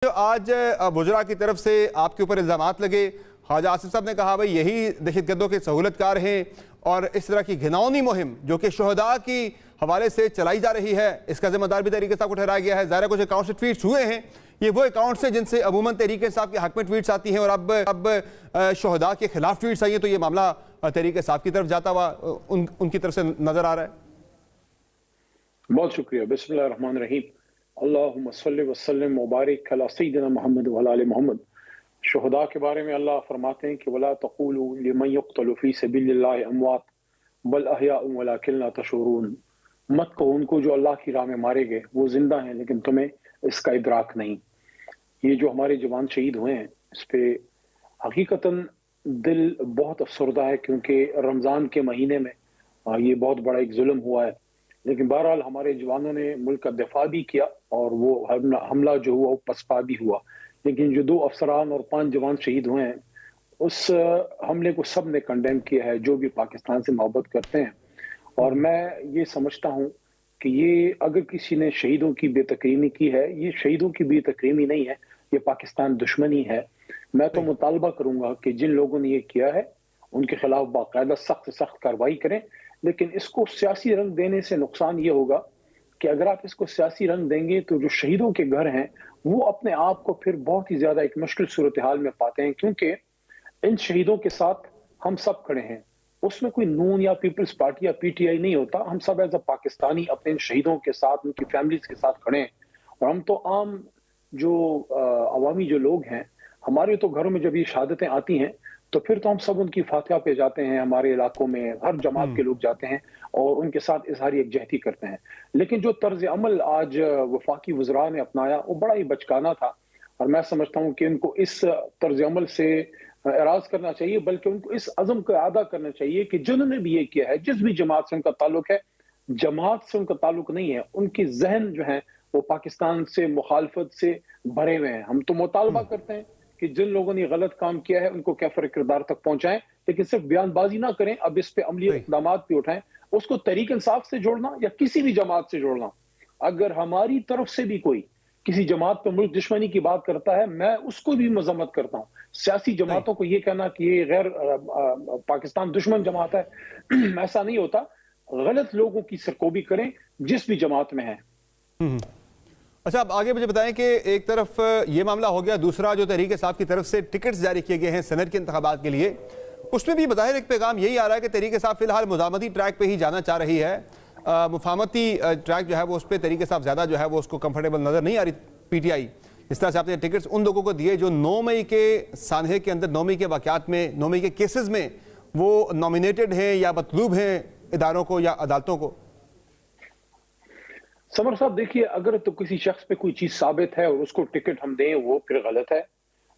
जो आज वुज़रा की तरफ से आपके ऊपर इल्ज़ामात लगे, ख्वाजा आसिफ साहब ने कहा भाई यही दहशतगर्दों के सहूलतकार हैं और इस तरह की घिनौनी मुहिम जो कि शुहदा की हवाले से चलाई जा रही है, इसका जिम्मेदार भी तहरीक इंसाफ को ठहराया गया है। ज़ाहिर कुछ अकाउंट से ट्वीट्स हुए हैं, ये वो अकाउंट्स हैं जिनसे अमूमन तहरीक इंसाफ के हक में ट्वीट्स आती हैं और अब शुहदा के खिलाफ ट्वीट्स आई हैं, तो ये मामला तहरीक इंसाफ की तरफ जाता हुआ उनकी तरफ से नजर आ रहा है। बहुत शुक्रिया। बिस्मिल्लाह रहमान रहीम। अल्लाहुम्मा सल्लि व सल्लिम व बारिक अला सय्यिदिना मोहम्मद व अला आलि मोहम्मद। शुहदा के बारे में अल्लाह फरमाते हैं कि वला तक़ूलू लिमन युक़्तलू फ़ी सबीलिल्लाहि अमवात बल अहयाउन वलाकिन ला तशऊरून। मत कहो उनको जो अल्लाह की राह में मारे गए वो जिंदा हैं लेकिन तुम्हें इसका इदराक नहीं। ये जो हमारे जवान शहीद हुए हैं इस पे हकीकतन दिल बहुत अफसरदा है, क्योंकि रमज़ान के महीने में ये बहुत बड़ा एक जुल्म हुआ है। लेकिन बहरहाल हमारे जवानों ने मुल्क का दिफा भी किया और वो हमला जो हुआ वो पसपा भी हुआ। लेकिन जो 2 अफसरान और 5 जवान शहीद हुए हैं उस हमले को सब ने कंडेम किया है, जो भी पाकिस्तान से मोहब्बत करते हैं। और मैं ये समझता हूँ कि ये अगर किसी ने शहीदों की बेतकरीमी की है, ये शहीदों की बेतकरीमी नहीं है, ये पाकिस्तान दुश्मनी है। मैं तो मुतालबा करूंगा कि जिन लोगों ने ये किया है उनके खिलाफ बाकायदा सख्त सख्त कार्रवाई करें। लेकिन इसको सियासी रंग देने से नुकसान ये होगा कि अगर आप इसको सियासी रंग देंगे तो जो शहीदों के घर हैं वो अपने आप को फिर बहुत ही ज्यादा एक मुश्किल सूरत हाल में पाते हैं, क्योंकि इन शहीदों के साथ हम सब खड़े हैं। उसमें कोई नून या पीपल्स पार्टी या पीटीआई नहीं होता, हम सब एज अ पाकिस्तानी अपने इन शहीदों के साथ, उनकी फैमिलीज के साथ खड़े हैं। और हम तो आम जो अवामी जो लोग हैं, हमारे तो घरों में जब ये शहादतें आती हैं तो फिर तो हम सब उनकी फातिहा पे जाते हैं, हमारे इलाकों में हर जमात के लोग जाते हैं और उनके साथ इजहार यकजहती करते हैं। लेकिन जो तर्ज अमल आज वफाकी वज़रा ने अपनाया वो बड़ा ही बचकाना था और मैं समझता हूँ कि उनको इस तर्ज अमल से एराज करना चाहिए, बल्कि उनको इस अज़म का अदा करना चाहिए कि जिन्होंने भी ये किया है, जिस भी जमात से उनका ताल्लुक है, जमात से उनका ताल्लुक नहीं है, उनकी जहन जो है वो पाकिस्तान से मुखालफत से भरे हुए हैं। हम तो मुतालबा करते हैं कि जिन लोगों ने गलत काम किया है उनको कैफर किरदार तक पहुंचाएं, लेकिन सिर्फ बयानबाजी ना करें, अब इस पे अमली इक़दाम भी उठाएं। उसको तहरीक इंसाफ से जोड़ना या किसी भी जमात से जोड़ना, अगर हमारी तरफ से भी कोई किसी जमात पर मुल्क दुश्मनी की बात करता है, मैं उसको भी मजम्मत करता हूँ। सियासी जमातों को ये कहना कि ये गैर पाकिस्तान दुश्मन जमात है, ऐसा नहीं होता। गलत लोगों की सरकोबी करें जिस भी जमात में है। अच्छा, अब आगे मुझे बताएं कि एक तरफ ये मामला हो गया, दूसरा जो तहरीक इंसाफ की तरफ से टिकट्स जारी किए गए हैं सेनेट के इंतखाबात के लिए, उसमें भी बाहिर एक पैगाम यही आ रहा है कि तहरीक इंसाफ फिलहाल मुज़ामती ट्रैक पे ही जाना चाह रही है। मुफाहमती ट्रैक जो है वो उस पर तहरीक इंसाफ ज़्यादा जो है वो उसको कंफर्टेबल नज़र नहीं आ रही। पीटीआई इस तरह से आपने टिकट्स उन लोगों को दिए जो 9 मई के सानहे के अंदर 9 मई के वाक़यात में 9 मई के केसेस में वो नॉमिनेटेड हैं या मतलूब हैं इदारों को या अदालतों को। समर साहब देखिए, अगर तो किसी शख्स पे कोई चीज साबित है और उसको टिकट हम दें वो फिर गलत है।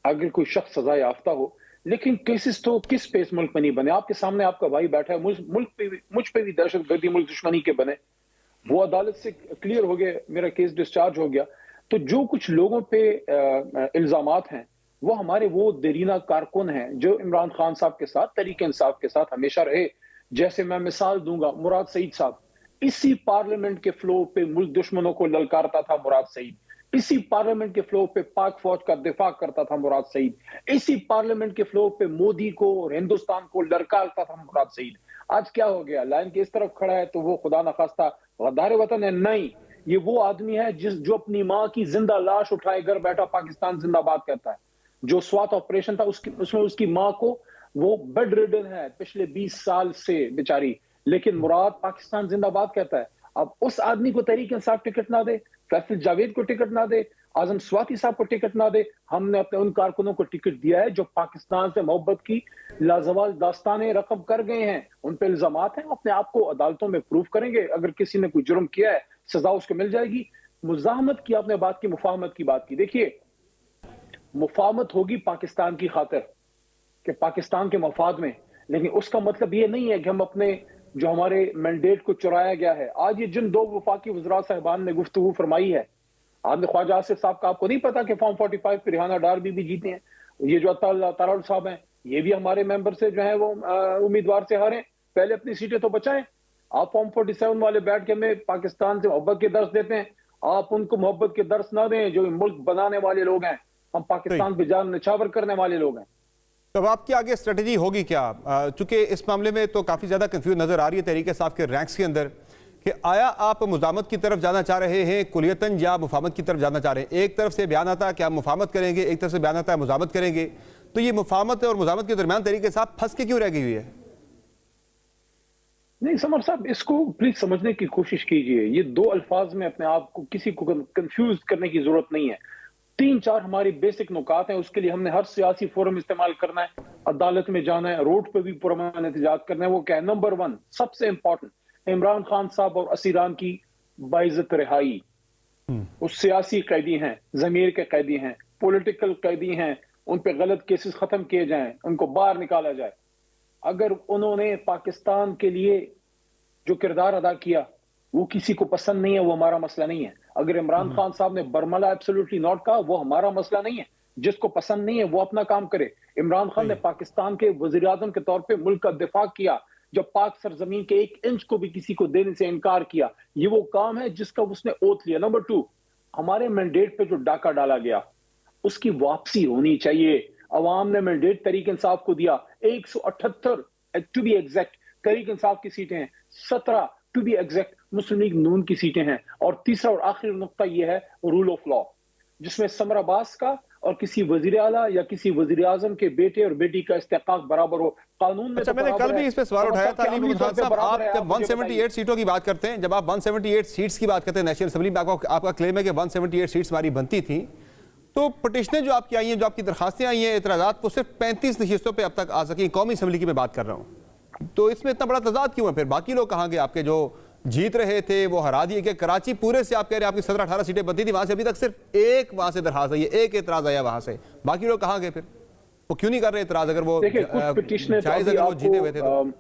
अगर कोई शख्स सजा याफ्ता हो, लेकिन केसेस तो किस पे इस मुल्क में नहीं बने। आपके सामने आपका भाई बैठा है, मुझ पे भी दहशतगर्दी मुल्क दुश्मनी के बने, वो अदालत से क्लियर हो गया, मेरा केस डिस्चार्ज हो गया। तो जो कुछ लोगों पे इल्जामात हैं वो हमारे वो देरीना कारकुन हैं जो इमरान खान साहब के साथ, तहरीक इंसाफ के साथ हमेशा रहे। जैसे मैं मिसाल दूंगा, मुराद सईद साहब, इसी पार्लियामेंट के फ्लोर पे मुल्क दुश्मनों को ललकारता था मुराद सईद। इसी पार्लियामेंट के फ्लोर पे पाक फौज का दिफा करता था मुराद सईद। इसी पार्लियामेंट के फ्लोर पे मोदी को और हिंदुस्तान को ललकारता था मुराद सईद। आज क्या हो गया, लाइन के इस तरफ खड़ा है तो वो खुदा न खास्ता गद्दार वतन है? नहीं, ये वो आदमी है जो अपनी माँ की जिंदा लाश उठाए घर बैठा पाकिस्तान जिंदाबाद कहता है। जो स्वात ऑपरेशन था उसमें उसकी माँ को, वो बेड रिडन है पिछले 20 साल से बेचारी, लेकिन मुराद पाकिस्तान जिंदाबाद कहता है। अब उस आदमी को तहरीक इंसाफ टिकट ना दे, फैसल जावेद को टिकट ना दे, आजम स्वाति साहब को टिकट ना दे, हमने अपने उन कारकुनों को टिकट दिया है जो पाकिस्तान से मोहब्बत की लाजवाल दास्तानें रकम कर गए हैं। उन पे इल्जामात हैं, अपने आप को अदालतों में प्रूव करेंगे। अगर किसी ने कोई जुर्म किया है सजा उसको मिल जाएगी। मुजाहमत की आपने बात की, मुफाहमत की बात की। देखिए, मुफाहमत होगी पाकिस्तान की खातिर कि पाकिस्तान के मफाद में, लेकिन उसका मतलब ये नहीं है कि हम अपने जो हमारे मैंडेट को चुराया गया है। आज ये जिन 2 वफाकी वज़रा साहबान ने गुफ्तगू फरमाई है, आपने ख्वाजा आसिफ साहब का, आपको नहीं पता कि फॉर्म 45 पे रिहाना डार भी जीते हैं। ये जो ताराउल साहब हैं, ये भी हमारे मेंबर से जो है वो उम्मीदवार से हारे। पहले अपनी सीटें तो बचाएं। आप फॉर्म 47 वाले बैठ के हमें पाकिस्तान से मोहब्बत के दर्ज देते हैं आप उनको मोहब्बत के दर्स ना दें जो मुल्क बनाने वाले लोग हैं। हम पाकिस्तान पे जान निछावर करने वाले लोग हैं। तो अब आपकी आगे स्ट्रेटजी होगी क्या? चूंकि इस मामले में तो काफी ज्यादा कंफ्यूज नजर आ रही है तहरीक इंसाफ के रैंक्स के अंदर कि आया आप मुजामत की तरफ जाना चाह रहे हैं कुलियतन या मुफाहमत की तरफ जाना चाह रहे हैं? एक तरफ से बयान आता है कि आप मुफाहमत करेंगे, एक तरफ से बयान आता है मुजामत करेंगे। तो ये मुफाहमत और मुजामत के दरमियान तहरीक इंसाफ फंस के क्यों रह गई हुई है? नहीं समर साहब, इसको प्लीज समझने की कोशिश कीजिए। ये दो अल्फाज में अपने आप को किसी को कंफ्यूज करने की जरूरत नहीं है। 3-4 हमारी बेसिक नुकात हैं, उसके लिए हमने हर सियासी फोरम इस्तेमाल करना है, अदालत में जाना है, रोड पे भी पुरअमन एहतजाज करना है। वो क्या है? नंबर 1 सबसे इंपॉर्टेंट, इमरान खान साहब और असीरान की बाइज्जत रिहाई। वो सियासी कैदी हैं, जमीर के कैदी हैं, पॉलिटिकल कैदी हैं, उन पे गलत केसेस खत्म किए जाएं, उनको बाहर निकाला जाए। अगर उन्होंने पाकिस्तान के लिए जो किरदार अदा किया वो किसी को पसंद नहीं है, वो हमारा मसला नहीं है। अगर इमरान खान साहब ने बर्मला एब्सोल्युटली नॉट कहा, वो हमारा मसला नहीं है। जिसको पसंद नहीं है वो अपना काम करे। इमरान खान ने पाकिस्तान के वजीर आजम के तौर पे मुल्क का दिफा किया, जब पाक सरजमीन के 1 इंच को भी किसी को देने से इनकार किया। ये वो काम है जिसका उसने ओथ लिया। नंबर 2, हमारे मैंडेट पे जो डाका डाला गया उसकी वापसी होनी चाहिए। अवाम ने मैंडेट तहरीक इंसाफ को दिया, 178 to be exact Tehreek Insaf की सीटें हैं, 17 to be exact Muslim League Noon की सीटें हैं। और तीसरा और आखिरी नुकता यह है रूल ऑफ लॉ, जिसमें समर अब्बास का और किसी वजीर आला या किसी वजीर आजम के बेटे और बेटी का इस्तेकाक बराबर हो। कानून में अच्छा, मैंने कल भी इस पे सवाल उठाया था। अली मोहम्मद खान साहब, आप जब 178 सीटों की बात करते हैं, जब आप 178 सीट्स की बात करते हैं नेशनल असेंबली में, आपका क्लेम है कि 178 सीट्स हमारी बनती थी, तो पटिशनें जो आपकी आई हैं, जो आपकी दरखास्तें आई हैं, एतराज़ात, वो सिर्फ 35 नशिस्तों पर अब तक आ सकी। कौमी असेंबली की मैं बात कर रहा हूँ, तो इसमें इतना बड़ा तजाद क्यों है? फिर बाकी लोग कहाँ गए? आपके जो जीत रहे थे वो हरा दिए गए। कराची पूरे से आप कह रहे हैं आपकी 17-18 सीटें बनती थी, वहां से अभी तक सिर्फ एक वहां से दरखास्त आई है, एक एतराज आया वहां से। बाकी लोग कहाँ गए? फिर वो क्यों नहीं कर रहे एतराज? अगर वो जायज अगर वो जीते हुए थे तो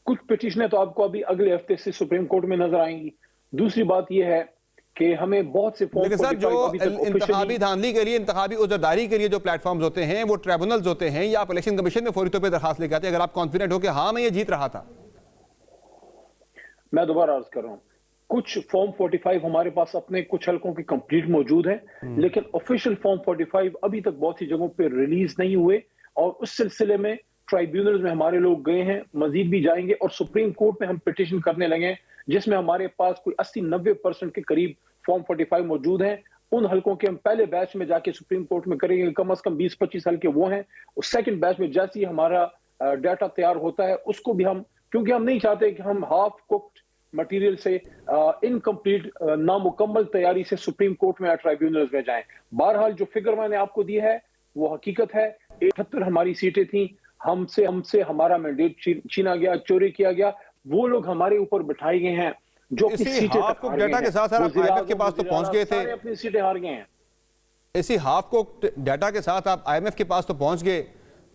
कुछ पिटीशनें तो आपको अभी अगले हफ्ते से सुप्रीम कोर्ट में नजर आएंगी। दूसरी बात यह है कि हमें बहुत से लेकिन सर, जो इंतखाबी धांधली के लिए, इंतखाबी उजरदारी के लिए जो प्लेटफॉर्म्स होते हैं, वो ट्रिब्यूनल्स होते हैं, या आप इलेक्शन कमीशन में फौरी तौर पर दरखास्त लेके आते हैं अगर आप कॉन्फिडेंट हो कि हाँ मैं ये जीत रहा था? मैं दोबारा अर्ज कर रहा हूं, कुछ फॉर्म 45 हमारे पास अपने कुछ हलकों के कंप्लीट मौजूद है, लेकिन ऑफिशियल फॉर्म 45 अभी तक बहुत सी जगहों पे रिलीज नहीं हुए। और उस सिलसिले में ट्राइब्यूनल में हमारे लोग गए हैं, मजीद भी जाएंगे, और सुप्रीम कोर्ट में हम पिटीशन करने लगे, जिसमें हमारे पास कोई 80-90% के करीब फॉर्म 45 मौजूद हैं। उन हलकों के हम पहले बैच में जाके सुप्रीम कोर्ट में करेंगे, कम से कम 20-25 हलके वो हैं। और सेकंड बैच में जैसे ही हमारा डाटा तैयार होता है उसको भी हम, क्योंकि हम नहीं चाहते कि हम हाफ कुक्ड मटेरियल से इनकम्प्लीट नामुकम्मल तैयारी से सुप्रीम कोर्ट में या ट्राइब्यूनल्स में जाएं। बहरहाल जो फिगर मैंने आपको दी है वो हकीकत है। 78 हमारी सीटें थी, हमसे हमारा मैंडेट छीना गया, चोरी किया गया। वो लोग हमारे ऊपर बिठाए गए हैं जो अपनी सीटें हाफ कुक डाटा के साथ IMF के पास तो पहुंच गए थे, अपनी सीटें हार गए हैं। इसी हाफ कुक डाटा के साथ आप IMF के पास तो पहुंच गए,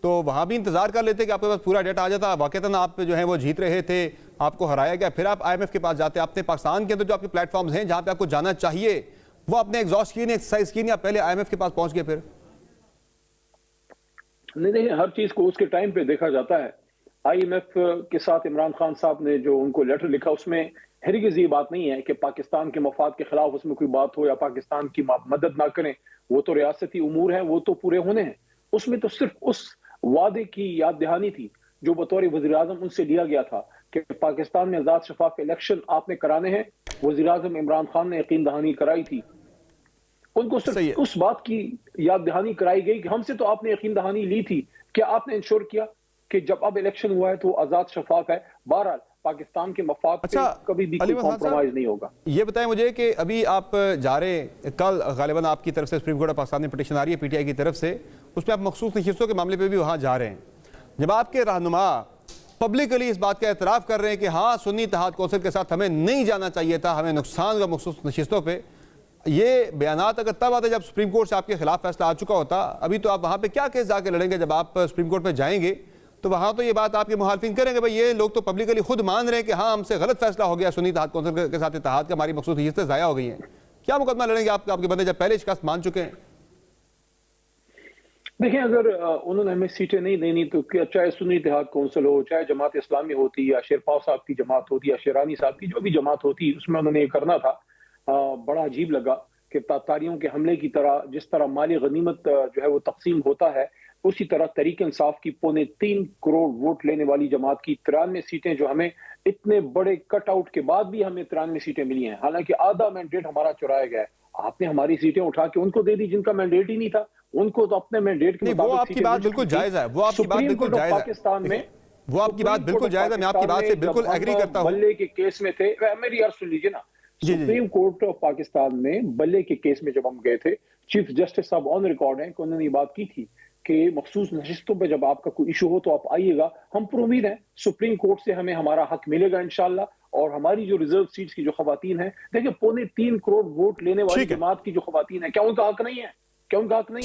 तो वहां भी इंतजार कर लेते कि आपके पास पूरा डाटा आ जाता। वाकईतन आप जो है वो जीत रहे थे, आपको हराया गया, फिर आप IMF के पास जाते। अपने पाकिस्तान के अंदर जो आपके प्लेटफॉर्म्स हैं जहां पे आपको जाना चाहिए, वो आपने एग्जॉस्ट किए, एक्सरसाइज की, या पहले IMF के पास पहुंच गए? फिर नहीं, हर चीज को उसके टाइम पे देखा जाता है। IMF के साथ इमरान खान साहब ने जो उनको लेटर लिखा, उसमें हरगिज़ ये बात नहीं है कि पाकिस्तान के मफाद के खिलाफ उसमें कोई बात हो या पाकिस्तान की मदद ना करें। वो तो रियासती उमूर हैं, वो तो पूरे होने हैं। उसमें तो सिर्फ उस वादे की याद दहानी थी जो बतौर वज़ीर आज़म उनसे लिया गया था कि पाकिस्तान में आज़ाद शफाफ इलेक्शन आपने कराने हैं। वज़ीर आज़म इमरान खान ने यकीन दहानी कराई थी, उनको सिर्फ उस बात की याद दहानी कराई गई कि हमसे तो आपने यकीन दहानी ली थी, क्या आपने इंश्योर किया कि जब अब इलेक्शन हुआ है तो आज़ाद शफाफ है। बहरहाल पाकिस्तान के मफाद पे कभी भी कोई कॉम्प्रोमाइज नहीं होगा। ये बताएं मुझे कि अभी आप जा रहे हैं, कल गालिबन आपकी तरफ से सुप्रीम कोर्ट ऑफ पाकिस्तान में पिटीशन आ रही है PTI की तरफ से, उसमें आप मखसूस नशिस्तों के मामले पे भी वहाँ जा रहे हैं। जब आपके रहनुमा पब्लिकली इस बात का एतराफ़ कर रहे हैं कि हाँ सुन्नी इत्तेहाद कौंसिल के साथ हमें नहीं जाना चाहिए था, हमें नुकसान का मखसूस नशिस्तों पर, ये बयानात अगर तब आते जब सुप्रीम कोर्ट से आपके खिलाफ फैसला आ चुका होता। अभी तो आप वहाँ पर क्या केस जाके लड़ेंगे? जब आप सुप्रीम कोर्ट में जाएंगे तो वहां तो ये बात आपके मुखालिफिन करेंगे, भाई ये लोग तो पब्लिकली खुद मान रहे हैं कि हाँ हमसे गलत फैसला हो गया, सुन्नी इत्तेहाद कौंसिल के साथ इत्तेहाद का, हमारी मखसूस नशिस्तें ज़ाया हो गई हैं। क्या मुकदमा लड़ेंगे आपके बंदे जब पहले शिकस्त मान चुके हैं? देखिए, अगर उन्होंने हमें सीटें नहीं देनी तो क्या, चाहे सुन्नी इत्तेहाद कौंसिल हो, चाहे जमात इस्लामी होती, या शेरपाव साहब की जमात होती, या शेरानी साहब की जो भी जमात होती, उसमें उन्होंने ये करना था। बड़ा अजीब लगा कि तातारियों के हमले की तरह जिस तरह माली गनीमत जो है वो तकसीम होता है, उसी तरह तहरीक इंसाफ की 3.25 करोड़ वोट लेने वाली जमात की 93 सीटें, जो हमें इतने बड़े कट आउट के बाद भी हमें 93 सीटें मिली हैं, हालांकि आधा मैंडेट हमारा चुराया गया है। आपने हमारी सीटें उठा के उनको दे दी जिनका मैंडेट ही नहीं था, उनको तो अपने मैंडेट के नहीं, वो मुताबिक आपकी सीटें बात मिल बिल्कुल चुकी थी। जायज है, वो आपकी बात सुप्रीम बिल्कुल कोर्ट ऑफ जायज है, पाकिस्तान में, वो आपकी बात बिल्कुल जायज है, मैं आपकी बात से बिल्कुल एग्री करता हूं। बल्ले के केस में थे, मेरी अर्ज सुन लीजिए ना, सुप्रीम कोर्ट ऑफ पाकिस्तान में बल्ले के केस में जब हम गए थे, चीफ जस्टिस साहब ऑन रिकॉर्ड हैं कि उन्होंने ये बात की थी कि मखसूस नशिस्तों पे जब आपका कोई इशू हो तो आप आइएगा, हम पर उम्मीद है सुप्रीम कोर्ट से हमें हमारा हक मिलेगा इंशाल्लाह, और हमारी जो रिजर्व सीट्स की जो खवातीन है, देखिए 3.25 करोड़ वोट लेने वाली जमात की जो खवातीन है, क्या उनका हक नहीं है? क्या उनका हक नहीं है?